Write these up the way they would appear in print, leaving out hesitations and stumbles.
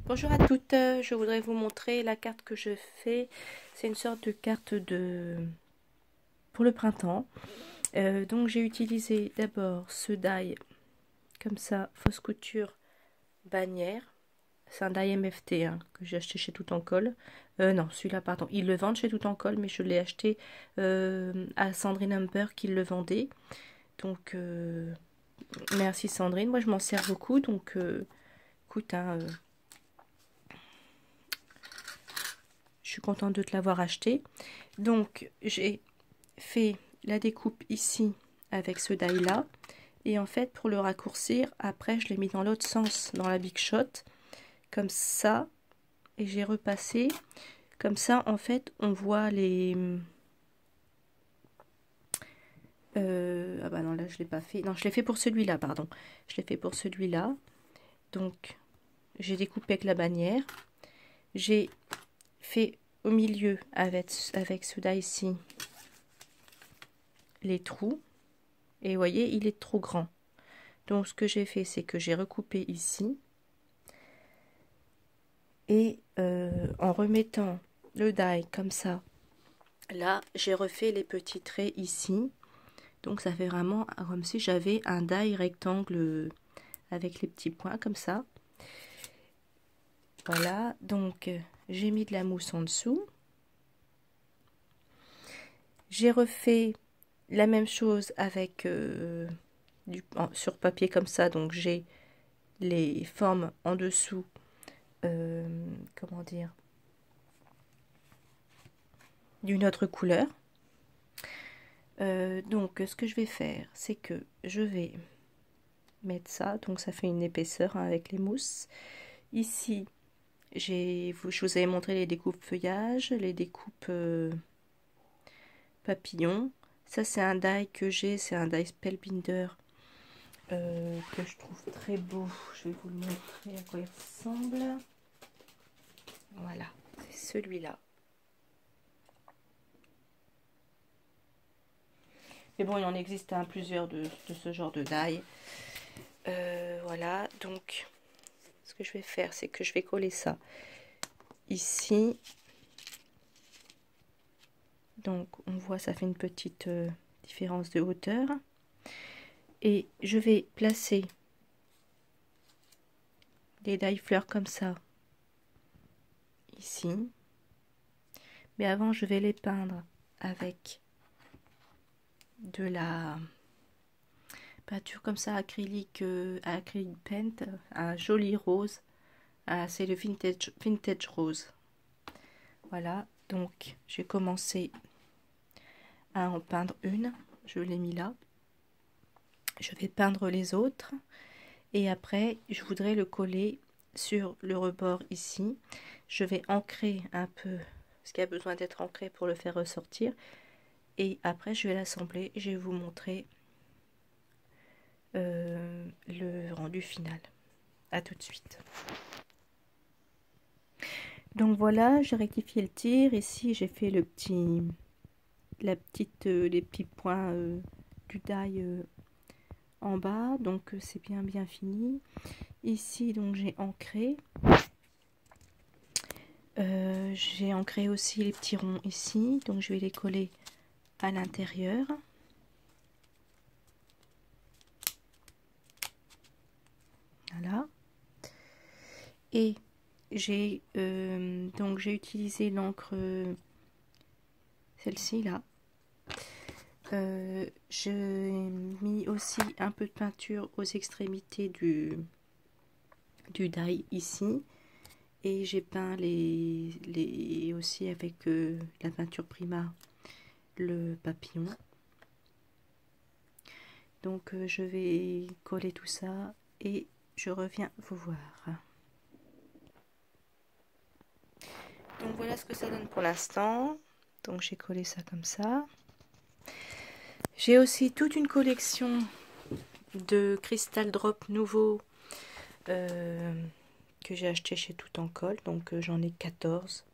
Bonjour à toutes, je voudrais vous montrer la carte que je fais. C'est une sorte de carte pour le printemps. Donc j'ai utilisé d'abord ce die comme ça, fausse couture bannière. C'est un die MFT hein, que j'ai acheté chez Tout en Colle. Non, celui-là, pardon. Ils le vendent chez Tout en Colle, mais je l'ai acheté à Sandrine Humber qui le vendait. Donc merci Sandrine. Moi je m'en sers beaucoup, donc écoute, hein, je suis contente de te l'avoir acheté. Donc j'ai fait la découpe ici avec ce die là, et en fait pour le raccourcir après je l'ai mis dans l'autre sens dans la Big Shot comme ça, et j'ai repassé comme ça. En fait on voit les ah bah non, là je l'ai pas fait, non je l'ai fait pour celui-là, pardon, je l'ai fait pour celui-là. Donc j'ai découpé avec la bannière, j'ai fait au milieu avec ce die ici les trous, et vous voyez il est trop grand. Donc ce que j'ai fait, c'est que j'ai recoupé ici, et en remettant le die comme ça, là j'ai refait les petits traits ici. Donc ça fait vraiment comme si j'avais un die rectangle avec les petits points comme ça. Voilà, donc j'ai mis de la mousse en dessous. J'ai refait la même chose avec sur papier comme ça, donc j'ai les formes en dessous, comment dire, d'une autre couleur. Donc ce que je vais faire, c'est que je vais mettre ça, donc ça fait une épaisseur hein, avec les mousses. Ici je vous avais montré les découpes feuillage, les découpes papillons. Ça c'est un die que j'ai, c'est un die Spellbinder que je trouve très beau. Je vais vous le montrer à quoi il ressemble. Voilà, c'est celui-là. Mais bon, il en existe hein, plusieurs de ce genre de die. Voilà, donc ce que je vais faire, c'est que je vais coller ça ici. Donc on voit, ça fait une petite différence de hauteur. Et je vais placer des die fleurs comme ça ici. Mais avant, je vais les peindre avec de la peinture comme ça, acrylique, acrylic paint, un joli rose. Ah, c'est le vintage rose. Voilà, donc j'ai commencé à en peindre une. Je l'ai mis là. Je vais peindre les autres. Et après, je voudrais le coller sur le rebord ici. Je vais ancrer un peu ce qui a besoin d'être ancré pour le faire ressortir. Et après, je vais l'assembler et je vais vous montrer le rendu final. À tout de suite. Donc voilà, j'ai rectifié le tir. Ici, j'ai fait les petits points du die en bas. Donc c'est bien fini. Ici, donc j'ai ancré. J'ai ancré aussi les petits ronds ici. Donc je vais les coller à l'intérieur. Voilà. Et j'ai utilisé l'encre, celle-ci là. J'ai mis aussi un peu de peinture aux extrémités du die ici, et j'ai peint aussi avec la peinture Prima le papillon. Donc je vais coller tout ça et je reviens vous voir. Donc voilà ce que ça donne pour l'instant. Donc j'ai collé ça comme ça. J'ai aussi toute une collection de Crystal Drop nouveaux que j'ai acheté chez Tout en Colle. Donc j'en ai 14.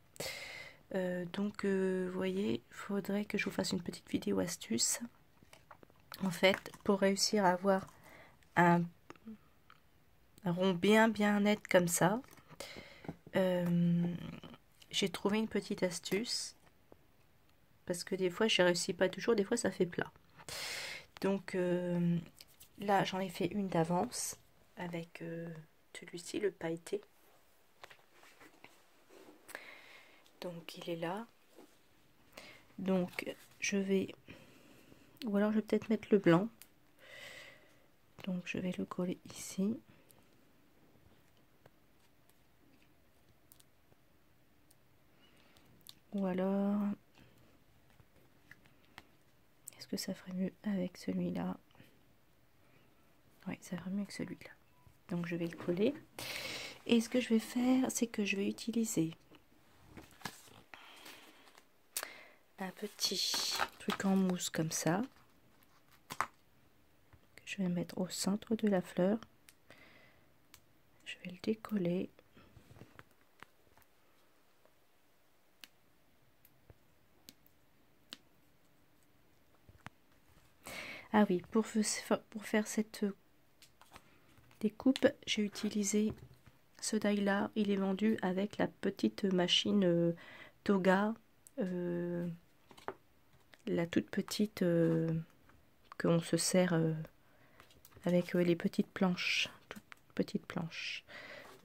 Donc vous voyez, il faudrait que je vous fasse une petite vidéo astuce. En fait, pour réussir à avoir un rond bien net comme ça, j'ai trouvé une petite astuce. Parce que des fois, je réussis pas toujours, des fois ça fait plat. Donc là, j'en ai fait une d'avance avec celui-ci, le pailleté. Donc il est là. Donc je vais... Ou alors je vais peut-être mettre le blanc. Donc je vais le coller ici. Ou alors... Est-ce que ça ferait mieux avec celui-là? Oui, ça ferait mieux que celui-là. Donc je vais le coller. Et ce que je vais faire, c'est que je vais utiliser un petit truc en mousse comme ça. Que je vais mettre au centre de la fleur. Je vais le décoller. Ah oui, pour faire cette découpe, j'ai utilisé ce die là. Il est vendu avec la petite machine Toga, la toute petite qu'on se sert avec les petites planches, toutes petites planches.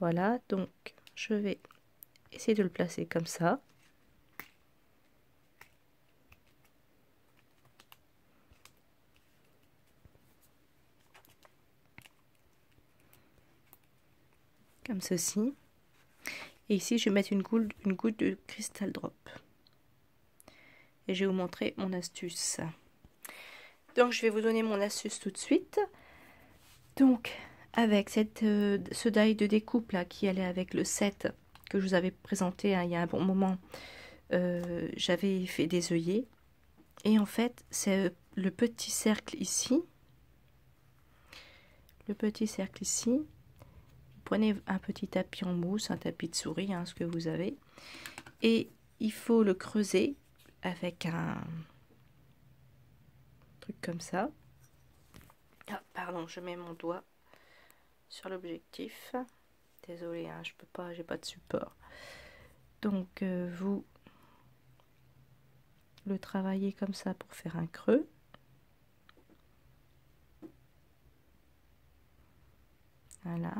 Voilà, donc je vais essayer de le placer comme ça. Comme ceci. Et ici, je vais mettre une goutte de Crystal Drop. Et je vais vous montrer mon astuce. Donc, je vais vous donner mon astuce tout de suite. Donc, avec ce die de découpe là qui allait avec le set que je vous avais présenté il y a un bon moment, j'avais fait des œillets. Et en fait, c'est le petit cercle ici. Le petit cercle ici. Vous prenez un petit tapis en mousse, un tapis de souris, hein, ce que vous avez. Et il faut le creuser avec un truc comme ça. Ah, pardon, je mets mon doigt sur l'objectif. Désolée, hein, je peux pas, j'ai pas de support. Donc vous le travaillez comme ça pour faire un creux. Voilà.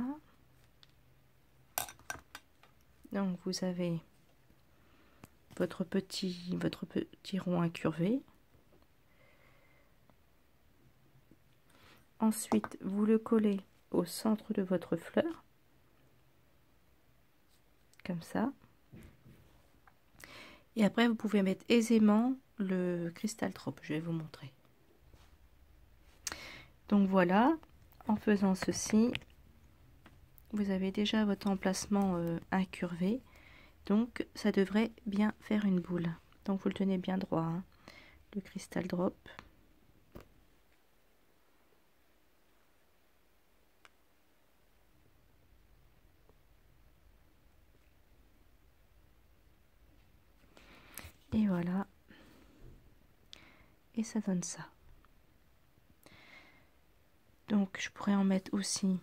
Donc vous avez votre petit rond incurvé. Ensuite, vous le collez au centre de votre fleur. Comme ça. Et après, vous pouvez mettre aisément le Crystal Drop. Je vais vous montrer. Donc voilà, en faisant ceci, vous avez déjà votre emplacement incurvé. Donc ça devrait bien faire une boule. Donc vous le tenez bien droit, hein, le Crystal Drop. Et voilà. Et ça donne ça. Donc je pourrais en mettre aussi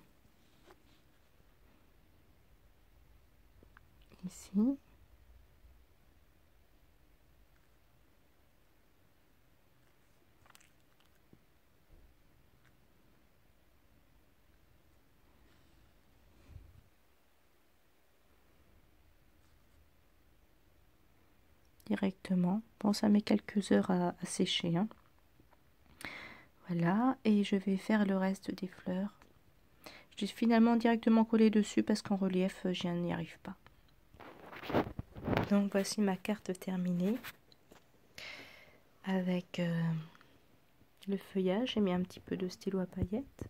ici. Directement. Bon, ça met quelques heures à sécher, hein. Voilà, et je vais faire le reste des fleurs. Je vais finalement directement coller dessus parce qu'en relief, je n'y arrive pas. Donc voici ma carte terminée avec le feuillage. J'ai mis un petit peu de stylo à paillettes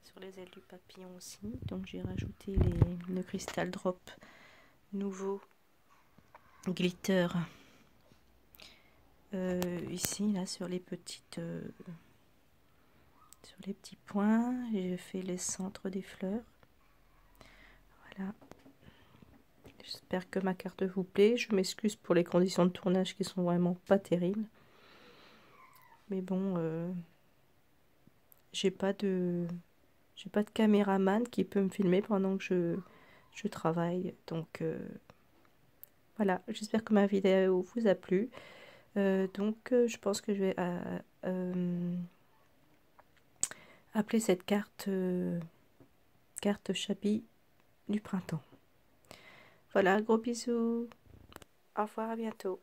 sur les ailes du papillon aussi. Donc j'ai rajouté le Crystal Drop nouveau glitter ici là sur les petites sur les petits points. J'ai fait les centres des fleurs. Voilà. J'espère que ma carte vous plaît. Je m'excuse pour les conditions de tournage qui sont vraiment pas terribles. Mais bon, j'ai pas de caméraman qui peut me filmer pendant que je travaille. Donc voilà, j'espère que ma vidéo vous a plu. Je pense que je vais appeler cette carte carte Chabi du printemps. Voilà, gros bisous. Au revoir, à bientôt.